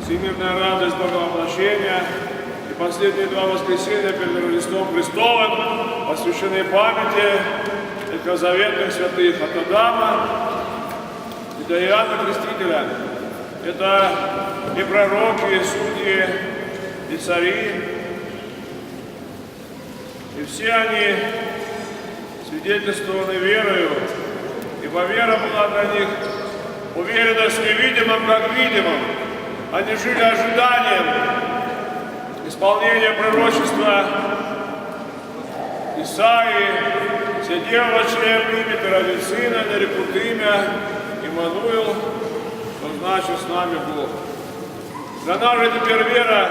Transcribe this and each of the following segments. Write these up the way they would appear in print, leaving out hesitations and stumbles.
всемирная радость Боговоплощения и последние два воскресенья перед Рождеством Христовым посвящены памяти ветхозаветных святых от Адама и до Иоанна Крестителя. Это и пророки, и судьи, и цари, и все они свидетельствованы верою, ибо вера была для них уверенность в невидимом, как видимом. Они жили ожиданием исполнения пророчества Исаии: «Се дева член примет и родит сына, нарекут имя Иммануил», что значит «с нами Бог». Для нас же теперь вера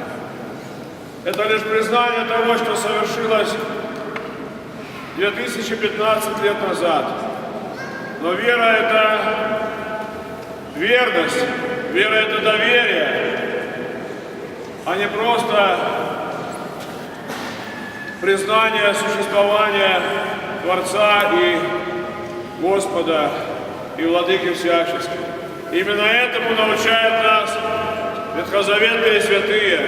— это лишь признание того, что совершилось 2015 лет назад. Но вера — это верность, вера — это доверие, а не просто признание существования Творца и Господа и Владыки всяческих. Именно этому научают нас ветхозаветные святые.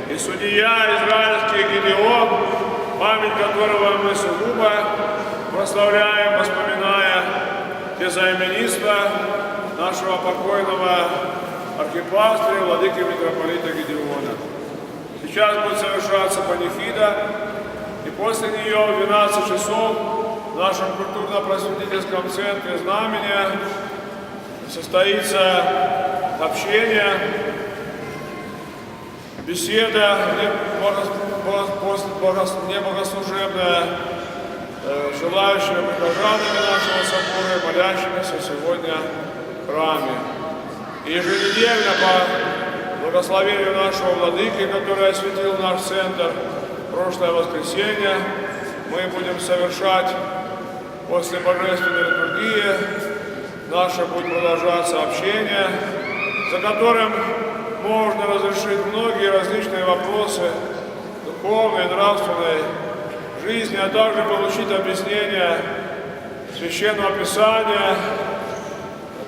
И судья израильский Гедеон, память которого мы сугубо прославляем, вспоминая те знаменитства нашего покойного архипастыря, владыки митрополита Гедеона. Сейчас будет совершаться панихида, и после нее в 12 часов в нашем культурно-просветительском центре Знамения состоится общение, беседа небогослужебная, желающая прихожанами нашего собора и молящимися сегодня в храме. И еженедельно по благословению нашего владыки, который осветил наш центр прошлое воскресенье, мы будем совершать после божественной литургии. Наше будет продолжаться общение, за которым можно разрешить многие различные вопросы духовной, нравственной жизни, а также получить объяснение Священного Писания,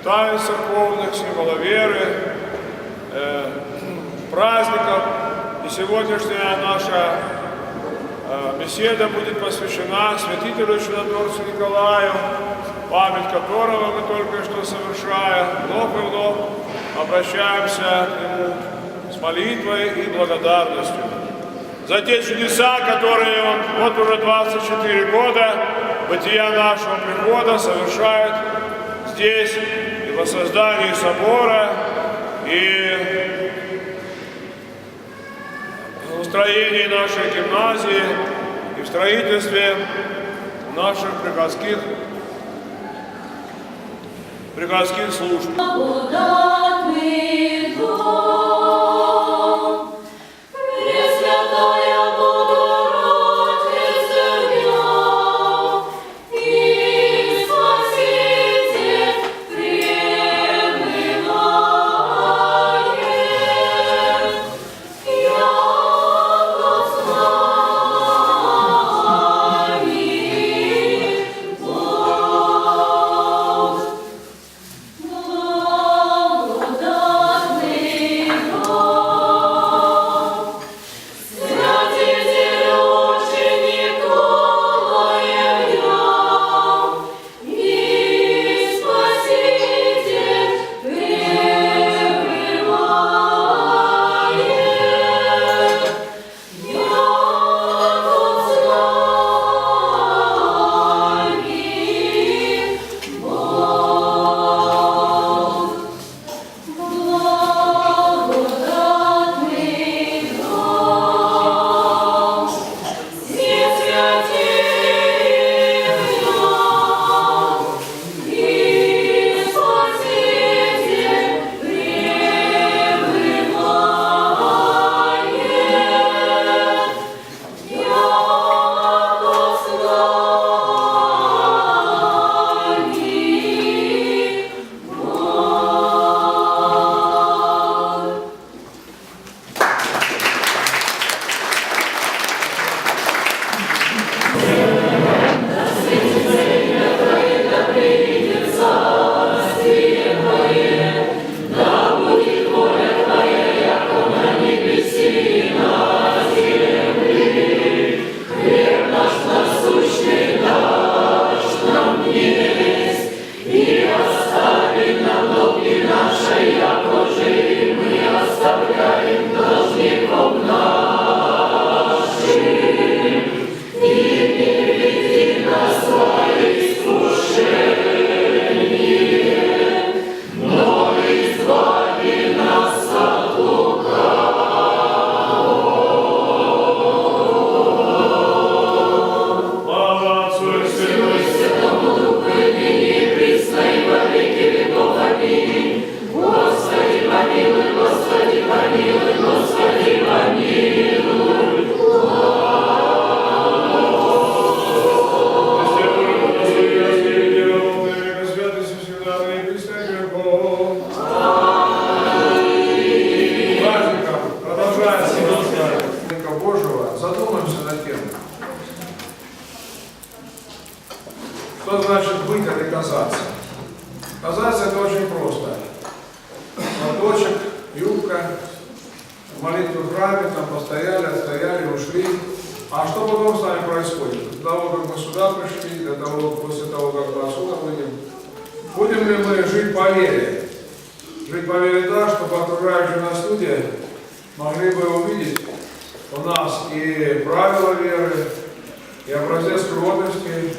тайн церковных, символа веры, праздников. И сегодняшняя наша беседа будет посвящена святителю чудотворцу Николаю, память которого мы только что совершая, вновь и вновь обращаемся к нему с молитвой и благодарностью за те чудеса, которые он вот уже 24 года бытия нашего прихода совершает здесь, и во создании собора, и в устроении нашей гимназии, и в строительстве наших приходских служб. Oh молитвы в храме, там постояли, отстояли, ушли. А что потом с нами происходит? До того, как мы сюда пришли, до того, после того, как мы отсюда выйдем, будем ли мы жить по вере? Жить по вере так, чтобы окружающие нас люди могли бы увидеть у нас и правила веры, и образец кротости,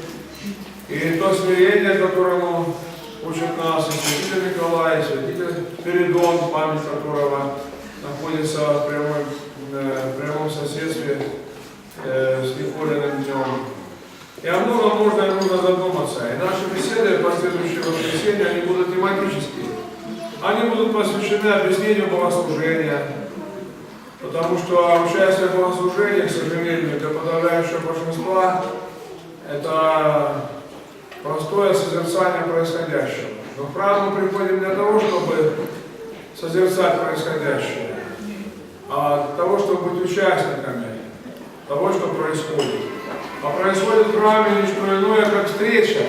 и то смирение, которому учит нас и святитель Николай, и святитель Спиридон, память которого находится в прямом соседстве с Николиным днем. И о многом можно и нужно задуматься. И наши беседы в последующее воскресенье, они будут тематические. Они будут посвящены объяснению богослужения, потому что участие в богослужении, к сожалению, для подавляющего большинства, это простое созерцание происходящего. Но в храм мы приходим не для того, чтобы созерцать происходящее, а для того, чтобы быть участниками того, что происходит. А происходит в храме не что иное, как встреча.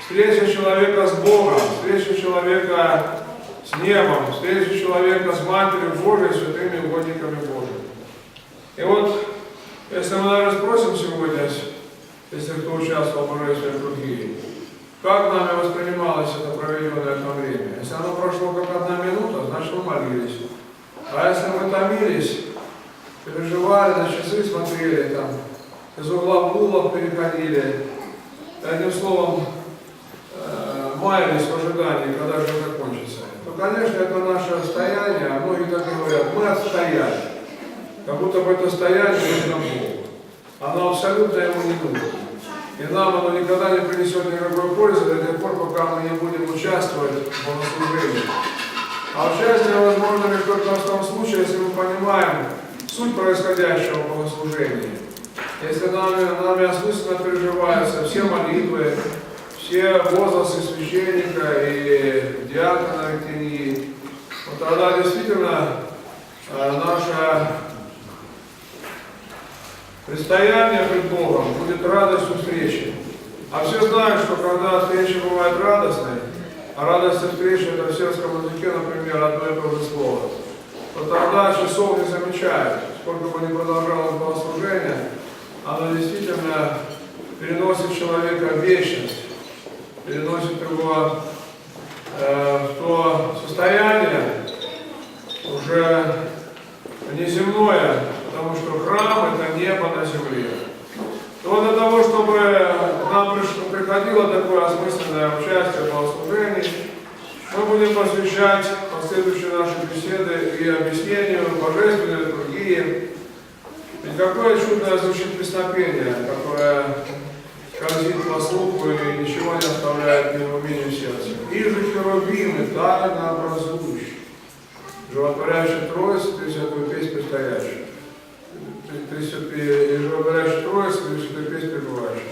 Встреча человека с Богом, встреча человека с небом, встреча человека с Матерью Божией, святыми угодниками Божьими. И вот, если мы, наверное, спросим сегодня, если кто участвовал в божественной литургии, как нами воспринималось это проведенное там время? Если оно прошло как 1 минута, значит мы молились. А если мы томились, переживали, на часы смотрели, там, из угла в угол переходили, одним словом, маялись в ожидании, когда же это закончится, то, конечно, это наше состояние, а многие так и говорят, мы отстояли. Как будто бы это состояние нужно Богу. Оно абсолютно ему не нужно. И нам оно никогда не принесет никакой пользы до тех пор, пока мы не будем участвовать в богослужении. А участие возможно лишь только в том случае, если мы понимаем суть происходящего в богослужении. Если нами осмысленно переживаются все молитвы, все возгласы священника и диакона Витинии, вот тогда действительно наше предстояние пред Богом будет радостью встречи. А все знают, что когда встреча бывает радостной, а радость встречи это в сельском языке, например, одно и то же слово, то тогда часов не замечают. Сколько бы ни продолжалось богослужение, оно действительно переносит человека в вечность, переносит его в то состояние уже неземное, потому что храм – это небо на земле. То для того, чтобы нам приходило такое осмысленное участие в богослужении, мы будем посвящать последующие наши беседы и объяснению божественной литургии. Ведь какое чудное звучит песнопение, которое скользит по слуху и ничего не оставляет ни в уме, ни в сердце. И же херувимы, тайно образующие, животворящий Троицы, Тридцатую песнь предстоящую. И животворящий Троицы, Тридцатую песнь пребывающую.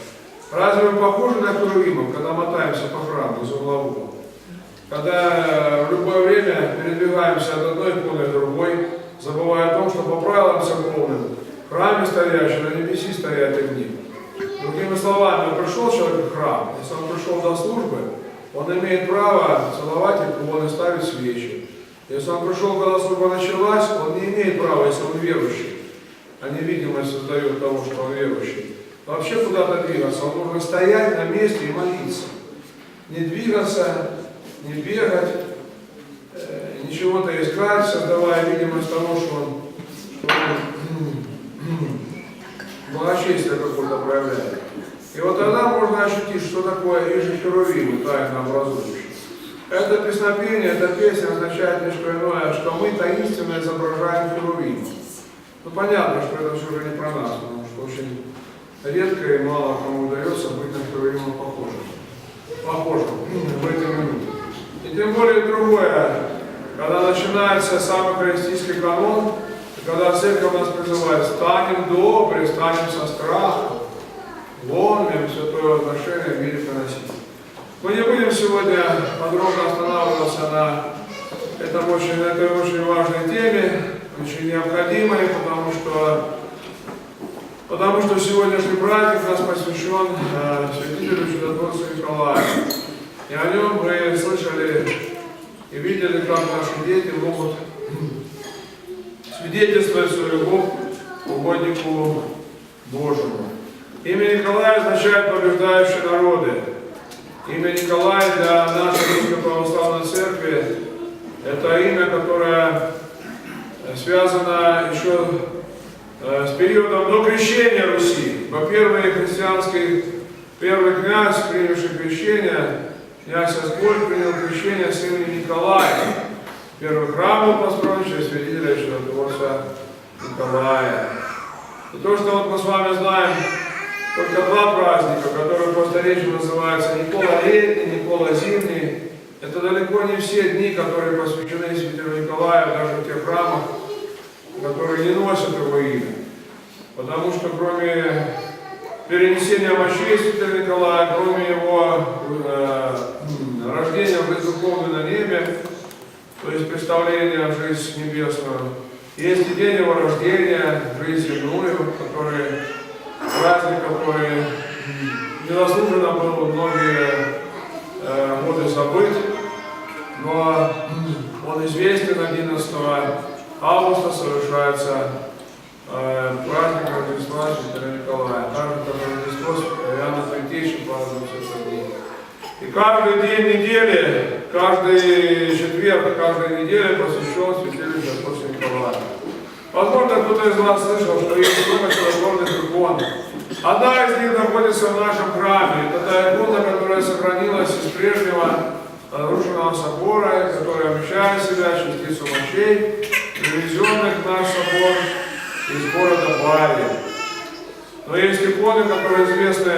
Разве мы похожи на херувимов, когда мотаемся по храму из угла в угол? Когда в любое время передвигаемся от одной иконы к другой, забывая о том, что по правилам церковным в храме стоящий, на небеси стоят огни. Другими словами, пришел человек в храм, если он пришел до службы, он имеет право целовать иконы, ставить свечи. Если он пришел, когда служба началась, он не имеет права, если он верующий, а невидимость создает того, что он верующий, вообще куда-то двигаться. Он должен стоять на месте и молиться. Не двигаться, не бегать, ничего-то искать, создавая видимость того, что он благочестие какое-то проявляет. И вот тогда можно ощутить, что такое иже херувимы, тайно образующие. Это песнопение, эта песня означает не что иное, что мы таинственно изображаем херувимов. Ну понятно, что это все же не про нас, потому что очень редко и мало кому удается быть на херувимов похожим в эти минуты. И тем более другое, когда начинается самый христианский канон, когда церковь нас призывает, станем добры, станем со страхом, ломим святое отношение в мире приносить. Мы не будем сегодня подробно останавливаться на этой очень важной теме, очень необходимой, потому что сегодняшний праздник у нас посвящен святителю чудотворцу Николаю. И о нем мы слышали и видели, как наши дети могут свидетельствует свою любовь к угоднику Божьему. Имя Николай означает «побеждающие народы». Имя Николай для нашей Русской Православной Церкви – это имя, которое связано еще с периодом до крещения Руси. Во-первых, первый князь, принявший крещение, князь Аскольд, принял крещение с именем Николая. Первый храм был построен через святителя и чудотворца Николая. И то, что вот мы с вами знаем, только два праздника, которые просторечно называются Никола летний, Никола зимний, это далеко не все дни, которые посвящены святителю Николаю, даже в тех храмах, которые не носят его имя. Потому что кроме перенесения мощей святителя Николая, кроме его рождения в жизнь духовную на небе, то есть представления в жизнь небесную, есть и день его рождения, жизнь земную, праздник, который незаслуженно был многие годы забыт, но он известен. 11 августа совершается праздник Рождества святителя Николая, так же, как Рождество Иоанна Предтечи празднуется в этот день. И каждый день недели, каждый четверг, каждая неделя посвящен святителю Господу Николаю. Возможно, кто-то из вас слышал, что есть много чудотворных икон. Одна из них находится в нашем храме. Это та икона, которая сохранилась из прежнего разрушенного собора, которая вмещает в себя частицу мощей, привезенных в наш собор из города Бари. Но есть иконы, которые известны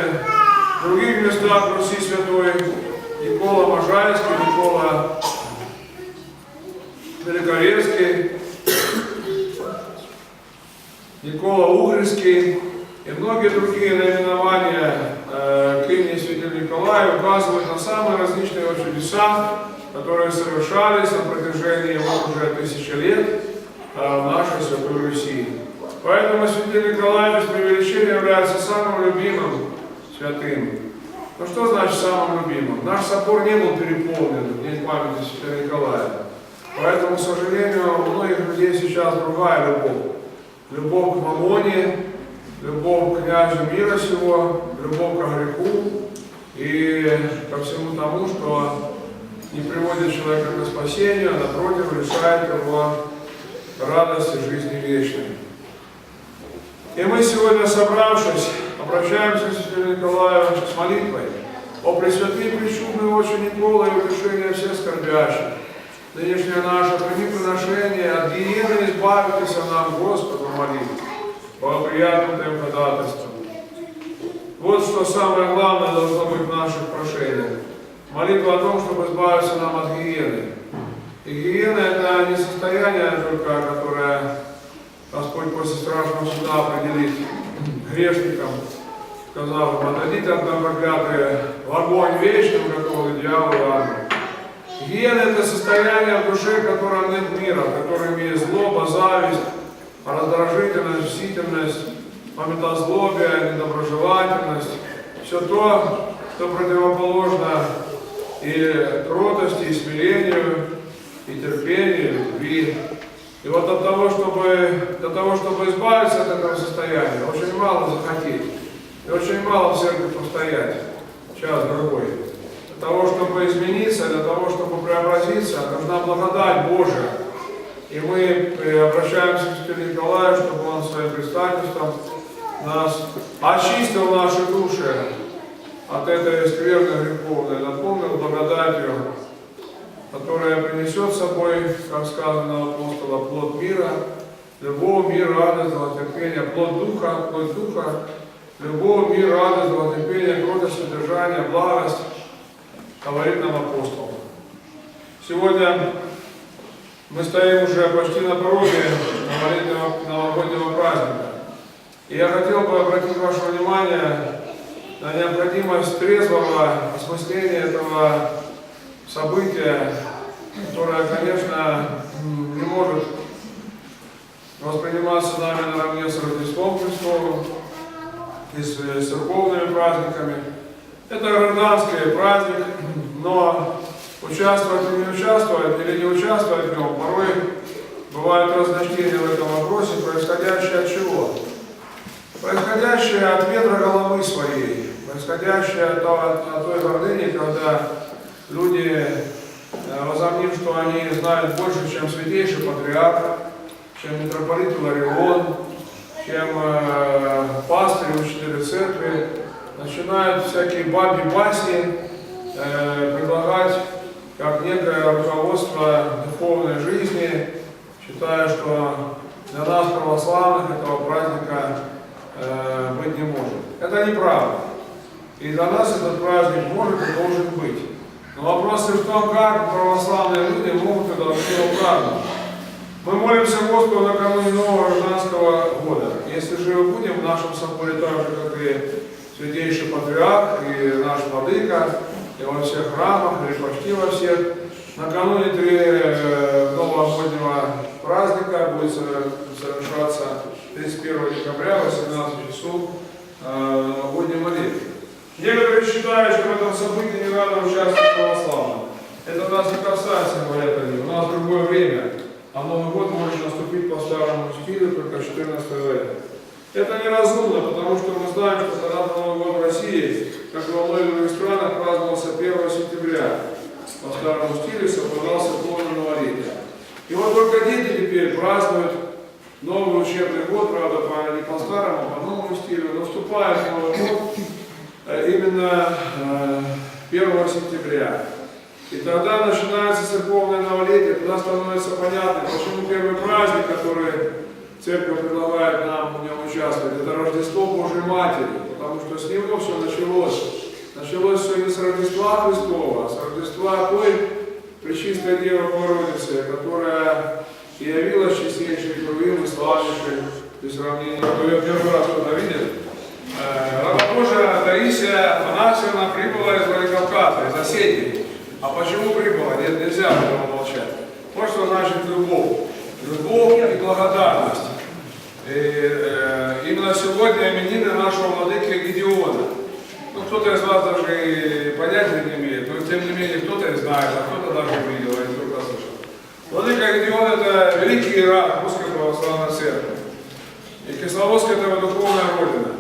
в других местах Руси Святой. Никола Можайский, Никола Великорецкий, Никола Угринский и многие другие наименования к имени святителя Николая указывают на самые различные его чудеса, которые совершались на протяжении уже 1000 лет в нашей Святой Руси. Поэтому святитель Николай без преувеличения является самым любимым святым. Ну что значит самым любимым? Наш собор не был переполнен в день памяти святителя Николая. Поэтому, к сожалению, у многих людей сейчас другая любовь. Любовь к мамоне, любовь к князю мира сего, любовь к греху и ко всему тому, что не приводит человека к спасению, а напротив лишает его радости жизни вечной. И мы сегодня, собравшись, обращаемся к святителю Николаю с молитвой о пресвятые причудные очи Никола и утешение всех скорбящих. Нынешнее наше прими приношение от гиены избавитесь нам, Господу, молитву, благоприятным Твоим ходатайством. Вот что самое главное должно быть в наших прошениях. Молитва о том, чтобы избавиться нам от гиены. И гиена – это не состояние только, которое Господь после страшного суда определит грешникам, сказав им: отойдите от нам, проклятые, в огонь вечный, готовый дьяволу и ангелу. Гиена – это состояние в душе, в котором нет мира, в котором есть злоба, зависть, раздражительность, мстительность, памятозлобие, недоброжелательность. Все то, что противоположно и кротости, и смирению, и терпению, и любви. И вот для того, чтобы избавиться от этого состояния, очень мало захотеть, и очень мало в церкви постоять, час-другой. Для того, чтобы измениться, для того, чтобы преобразиться, нужна благодать Божия. И мы обращаемся к святителю Николаю, чтобы он своим предстательством нас очистил наши души от этой скверной греховной, наполнил благодатью, которая принесет с собой, как сказано у апостола, плод мира, любовь, мир, радость, долготерпение, плод духа, любовь, мир, радость, долготерпение, кротость, содержание, благость, говорит нам апостол. Сегодня мы стоим уже почти на пороге новогоднего праздника. И я хотел бы обратить ваше внимание на необходимость трезвого осмысления этого события, которое, конечно, не может восприниматься нами наравне с Рождеством Христовым и с церковными праздниками. Это гражданский праздник, но участвовать или не участвовать в нем порой бывают разночтения в этом вопросе, происходящее от чего? Происходящее от ветра головы своей, происходящее от той гордыни, когда люди, возомнив, что они знают больше, чем святейший патриарх, чем митрополит Иларион, чем пастыри, учители церкви, начинают всякие бабьи басни предлагать как некое руководство духовной жизни, считая, что для нас, православных, этого праздника быть не может. Это неправда. И для нас этот праздник может и должен быть. Но вопрос в том, как православные люди могут и должны его праздновать. Мы молимся Господу накануне нового гражданского года. Если же мы будем в нашем соборе так же, как и святейший патриарх, и наш владыка, и во всех храмах, или почти во всех, накануне новогоднего праздника будет совершаться 31 декабря, 18 часов новогодней молитвы. Некоторые считают, что в этом событии не надо участвовать православным. Это нас не касается, говорят они. У нас другое время, а Новый год может наступить по старому стилю только 14 января. Это неразумно, потому что мы знаем, что когда Новый год в России, как во многих других странах, праздновался 1 сентября. По старому стилю соблюдался полный новолетие. И вот только дети теперь празднуют новый учебный год, правда, не по старому, а по новому стилю, но вступает в Новый год именно 1 сентября. И тогда начинается церковное новолетие, тогда становится понятно, почему первый праздник, который церковь предлагает нам в нем участвовать, это Рождество Божьей Матери, потому что с него все началось. Началось все не с Рождества Христова, а с Рождества той Пречистой Девы Богородицы, которая и явилась чистейшей, кровью и славнейшей, без сравнения. Кто ее первый раз кто-то видит? Раба Божия Таисия Афанасьевна прибыла из Владикавказа, из Осетии. А почему прибыла? Нет, нельзя об этом молчать. Вот что значит любовь. Любовь и благодарность. И именно сегодня именины нашего владыки Гедеона. Ну, кто-то из вас даже и понятия не имеет, но тем не менее кто-то и знает, а кто-то даже видел, а не только слышал. Владыка Гедеон – это великий иерарх Русской Православной Церкви. И Кисловодск – это его духовная родина.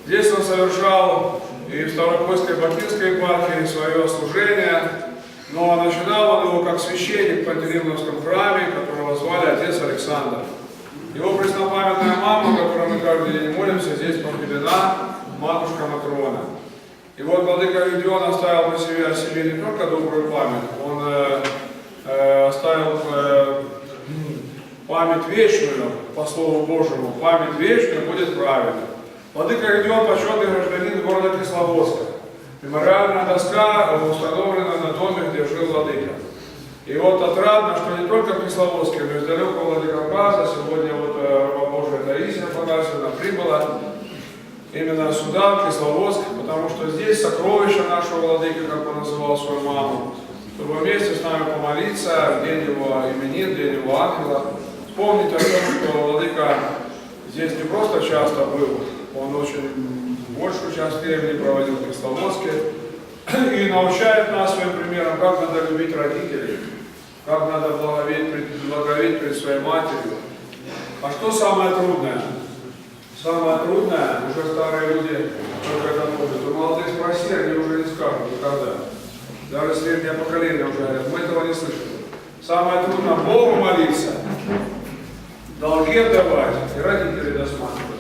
Здесь он совершал и в Ставропольской Бакинской епархии свое служение, но начинал он его как священник в Пантелеимоновском храме, которого звали отец Александр. Его преснопамятная мама, которой мы каждый день молимся, здесь погребена, матушка Матрона. И вот владыка Гедеон оставил по себе о себе не только добрую память, он оставил память вечную, по Слову Божьему, память вечную будет правильной. Владыка Гедеон почетный гражданин города Кисловодска. Мемориальная доска установлена на доме, где жил владыка. И вот отрадно, что не только в Кисловодске, но и из далекого Владикавказа сегодня вот раба Божия Таисия Афанасьевна прибыла именно сюда, в Кисловодск, потому что здесь сокровище нашего владыки, как он называл свою маму, чтобы вместе с нами помолиться в день его именин, в день его ангела, вспомнить о том, что владыка здесь не просто часто был, он очень большую часть времени проводил в Кисловодске и научает нас своим примером, как надо любить родителей, как надо благоволить перед своей матерью. А что самое трудное? Самое трудное, уже старые люди только это помнят. У молодых спроси, они уже не скажут никогда. Даже среднее поколение уже говорят, мы этого не слышали. Самое трудное Богу молиться, долги отдавать и родителей досматривать.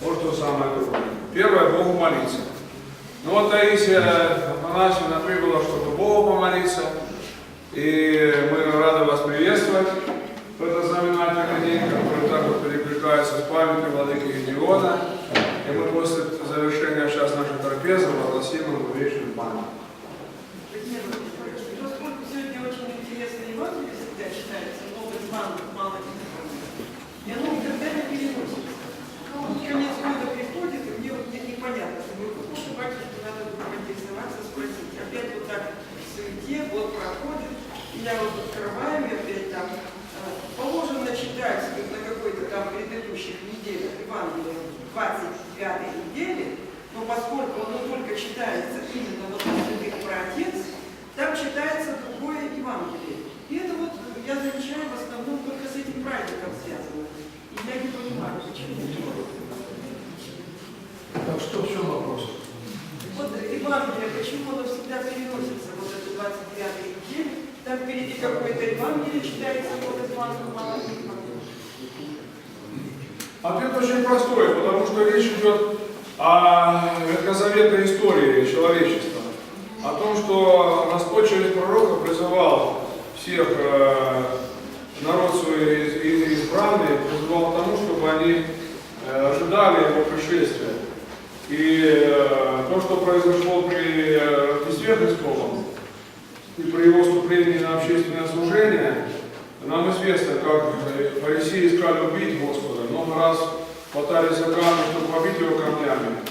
Вот что самое трудное. Первое, Богу молиться. Ну вот Таисия Афанасьевна прибыла, чтобы Богу помолиться. И мы рады вас приветствовать в этот знаменательный день, который так вот перекликается с памятью владыки Гедеона. И мы после завершения сейчас нашей трапезы возгласим ему вечную память. Поскольку сегодня очень интересный Евангелие всегда читается, много званных, мало телефонов, и оно никогда не переносится. Вот конец года приходит, и мне вот непонятно. Думаю, ну, батюшке надо поинтересоваться, спросить. Опять вот так в суете, год проходит, и я вот открываю, и опять там положено читать на какой-то там предыдущих неделях Евангелие 25-й неделе, но поскольку оно только читается именно вот на святых праотец, там читается другое Евангелие. И это вот я замечаю в основном только с этим Евангелие, почему оно всегда переносится, вот это 29-й неделе, там впереди какое-то Евангелие читается, вот из мало. Ответ очень простой, потому что речь идет о ветхозаветной истории человечества, о том, что Господь через пророка призывал всех народ свой избранный, призывал к тому, чтобы они ожидали его пришествия. И то, что произошло при Рождестве Христовом и при его вступлении на общественное служение, нам известно, как фарисеи искали убить Господа, много раз хватались за камни, чтобы побить его камнями.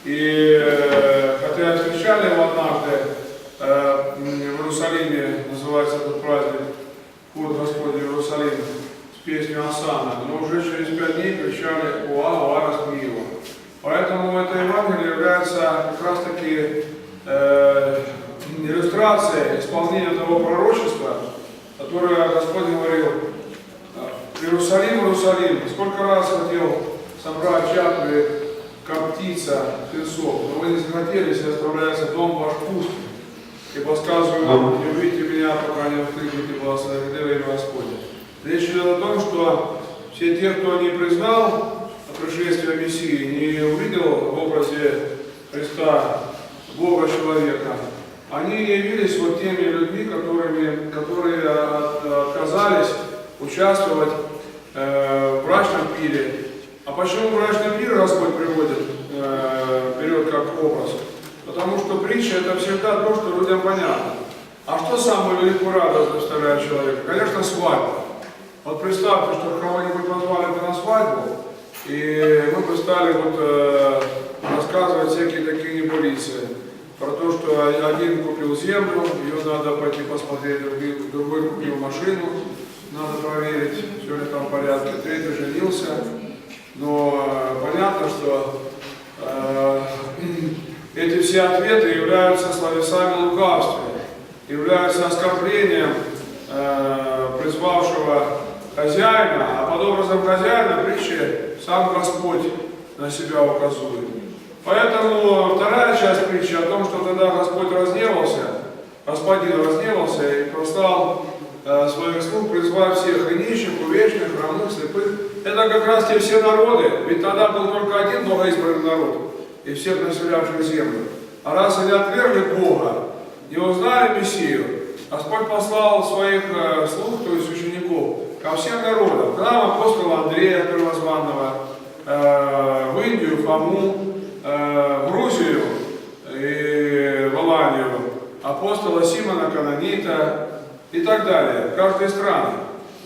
И хотя встречали его однажды в Иерусалиме, называется этот праздник, вход Господень в Иерусалим, с песней Осанна, но уже через 5 дней кричали «Уа, уа, распни его». Поэтому это Евангелие является как раз таки иллюстрацией исполнения того пророчества, которое Господь говорил: «Иерусалим, Иерусалим, сколько раз хотел собрать чаплы, как птица, птенцов, но вы не захотели, если оставляется дом ваш пуст. Ибо сказываю вам, не увидите меня, пока не воскликнете благословенное имя Господне». Речь идет о том, что все те, кто не признал пришествия Мессии, не увидел в образе Христа Бога человека, они явились вот теми людьми, которые отказались участвовать в брачном пире. А почему брачный пир Господь приводит вперед как образ? Потому что притча — это всегда то, что людям понятно. А что самое великую радость доставляет человеку? Конечно, свадьба. Вот представьте, что кого-нибудь позвали бы на свадьбу, и мы бы стали рассказывать всякие такие небылицы. Про то, что один купил землю, ее надо пойти посмотреть, другой купил машину, надо проверить, все ли там в порядке, третий женился. Но понятно, что эти все ответы являются словесами лукавства, являются оскорблением призвавшего хозяина, а под образом хозяина притчи сам Господь на себя указывает. Поэтому вторая часть притчи о том, что тогда Господь разневался, Господин разневался и послал своих слуг призвать всех и нищих, увечных, хромых, слепых. Это как раз те все народы, ведь тогда был только один богоизбранный народ, и всех населявших землю. А раз они отвергли Бога, не узнали Мессию, Господь послал своих слуг, то есть учеников, ко всем народам, к нам апостола Андрея Первозванного, в Индию, Фому, в Грузию и в Аланию, апостола Симона Канонита и так далее, каждой страны.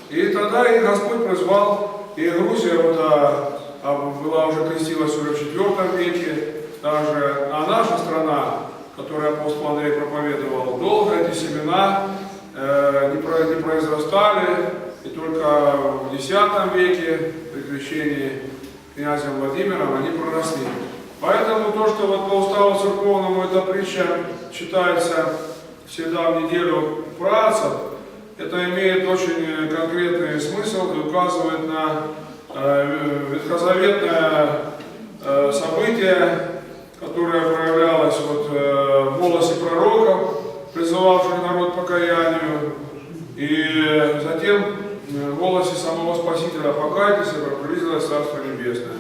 И тогда и Господь призвал, и Грузия была уже крестилась уже в IV веке, даже, а наша страна, которую апостол Андрей проповедовал, долго эти семена не произрастали, и только в X веке при крещении князем Владимиром они проросли. Поэтому то, что вот по уставу церковному эта притча читается всегда в неделю працев, это имеет очень конкретный смысл и указывает на ветхозаветное событие, которое проявлялось в голосе пророков, призывавших народ к покаянию, и затем в голосе самого Спасителя: «Покайтесь, и приблизилось Царство Небесное».